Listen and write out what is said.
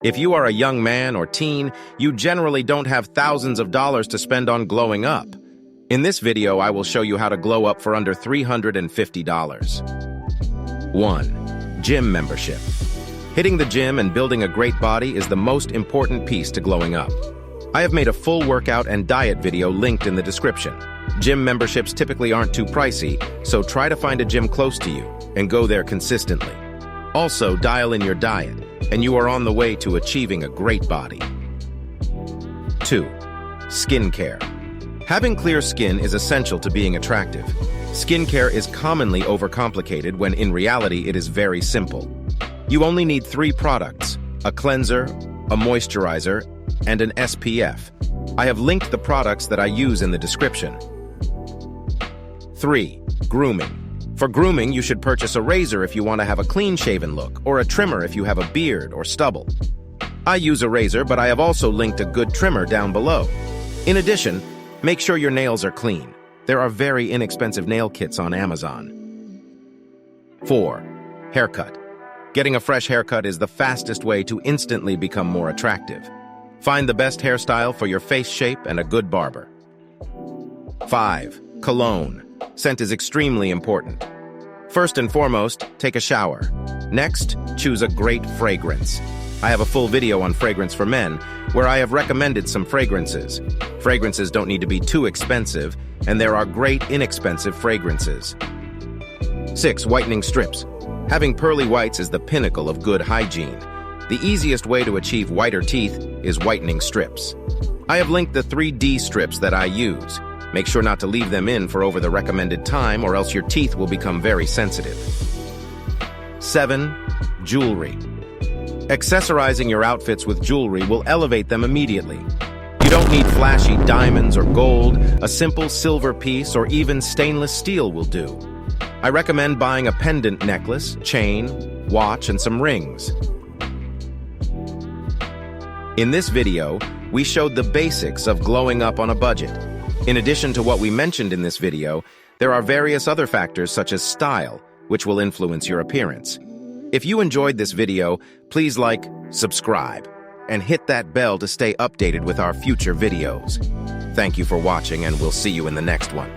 If you are a young man or teen, you generally don't have thousands of dollars to spend on glowing up. In this video, I will show you how to glow up for under $350. 1. Gym membership. Hitting the gym and building a great body is the most important piece to glowing up. I have made a full workout and diet video linked in the description. Gym memberships typically aren't too pricey, so try to find a gym close to you and go there consistently. Also, dial in your diet, and you are on the way to achieving a great body. 2. Skincare. Having clear skin is essential to being attractive. Skincare is commonly overcomplicated when in reality it is very simple. You only need 3 products: a cleanser, a moisturizer, and an SPF. I have linked the products that I use in the description. 3. Grooming. For grooming, you should purchase a razor if you want to have a clean-shaven look, or a trimmer if you have a beard or stubble. I use a razor, but I have also linked a good trimmer down below. In addition, make sure your nails are clean. There are very inexpensive nail kits on Amazon. 4. Haircut. Getting a fresh haircut is the fastest way to instantly become more attractive. Find the best hairstyle for your face shape and a good barber. 5. Cologne. Scent is extremely important. First and foremost, take a shower. Next, choose a great fragrance. I have a full video on fragrance for men, where I have recommended some fragrances. Fragrances don't need to be too expensive, and there are great inexpensive fragrances. 6. Whitening strips. Having pearly whites is the pinnacle of good hygiene. The easiest way to achieve whiter teeth is whitening strips. I have linked the 3D strips that I use. Make sure not to leave them in for over the recommended time, or else your teeth will become very sensitive. 7. Jewelry. Accessorizing your outfits with jewelry will elevate them immediately. You don't need flashy diamonds or gold. A simple silver piece or even stainless steel will do. I recommend buying a pendant necklace, chain, watch, and some rings. In this video, we showed the basics of glowing up on a budget. In addition to what we mentioned in this video, there are various other factors such as style, which will influence your appearance. If you enjoyed this video, please like, subscribe, and hit that bell to stay updated with our future videos. Thank you for watching, and we'll see you in the next one.